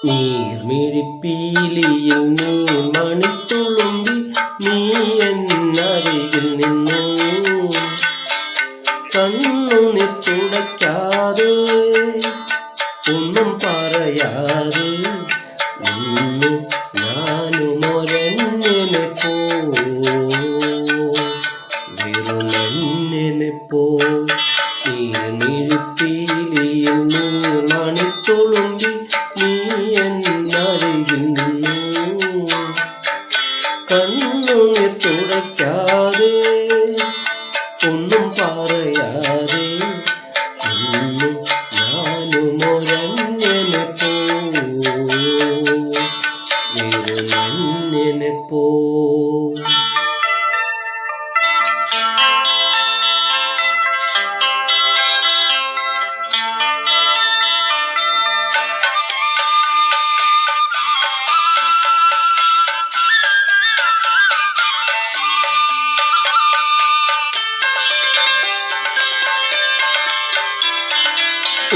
നീർമിഴിപ്പീലിയിൽ നീ മണിത്തുളുമ്പി നീ എന്നരികിൽ നിന്നു കണ്ണുനീർ തുടയ്ക്കാതെ ഒന്നും പറയാതെ നിന്നു ഞാനുമൊരന്യനെ വെറുമന്യനെ നീർമിഴിപ്പീലിയിൽ നീ മണിത്തുളുമ്പി നീ എന്നരികിൽ നിന്നു കണ്ണുനീർ തുടയ്ക്കാതെ ഒന്നും പറയാതെ നിന്നു ഞാനുമൊരന്യനെ വെറുമന്യനെ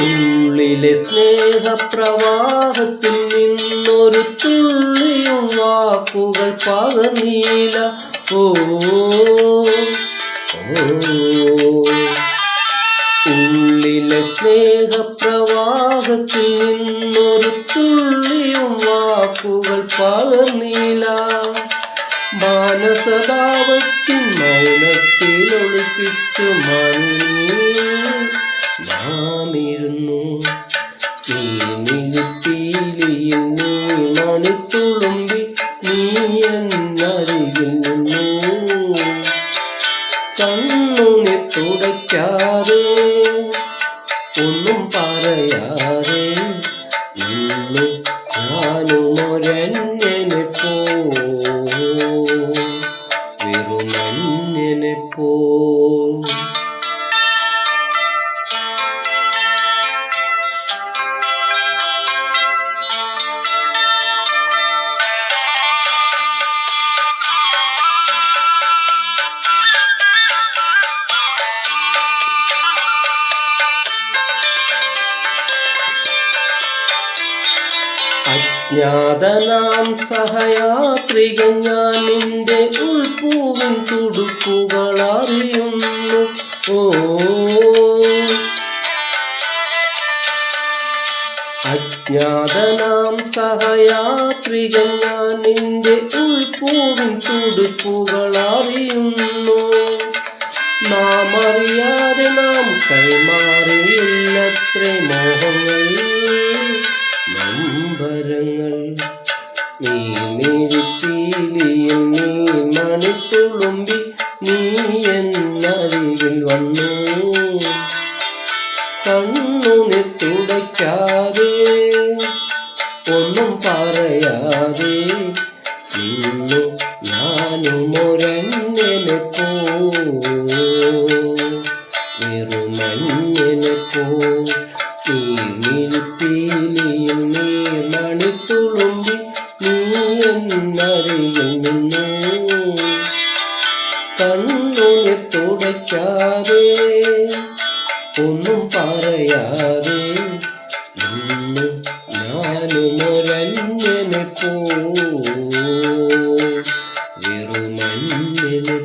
ഉള്ളിലെ സ്നേഹപ്രവാഹത്തിൽ നിന്നൊരു തുള്ളിയും വാക്കുകൾ പകർന്നില്ല. ഉള്ളിലെ സ്നേഹപ്രവാഹത്തിൽ നിന്നൊരു തുള്ളിയും വാക്കുകൾ പകർന്നില്ല. മാനസഭാവത്തിൻ മൗനത്തിൽ ഒളിപ്പിച്ചു നാമിരുന്നു. നീർമിഴിപ്പീലിയിൽ നീ മണിത്തുളുമ്പി നീ എന്നരികിൽ നിന്നു കണ്ണുനീർ തുടയ്ക്കാതെ ഒന്നും പറയാതെ നിന്നു ഞാനുമൊരന്യനെ വെറുമന്യനെ അജ്ഞാതനാം സഹയാത്രികൻ ഞാൻ നിന്റെ ഉൾപ്പൂവിൻ തുടുപ്പുകൾ അറിയുന്നു. അജ്ഞാതനാം സഹയാത്രികൻ ഞാൻ നിന്റെ ഉൾപ്പൂവിൻ തുടുപ്പുകൾ അറിയുന്നു. നാം അറിയാതെ നാം കൈമാറിയില്ലത്രേ മോഹങ്ങൾ നമ്പരങ്ങൾ. നീർമിഴിപ്പീലിയിൽ നീ മണിത്തുളുമ്പി നീ എന്നരികിൽ വന്നു കണ്ണുനീർ തുടയ്ക്കാതെ ഒന്നും പറയാതെ നിന്നു ഞാനുമൊരന്യനെ വെറുമന്യനെ നീർമിഴിപ്പീലിയിൽ നീ മണിത്തുളുമ്പി നീ എന്നരികിൽ നിന്നു കണ്ണുനീർ തുടയ്ക്കാതെ ഒന്നും പറയാതെ നിന്നു ഞാനുമൊരന്യനെ വെറുമന്യനെ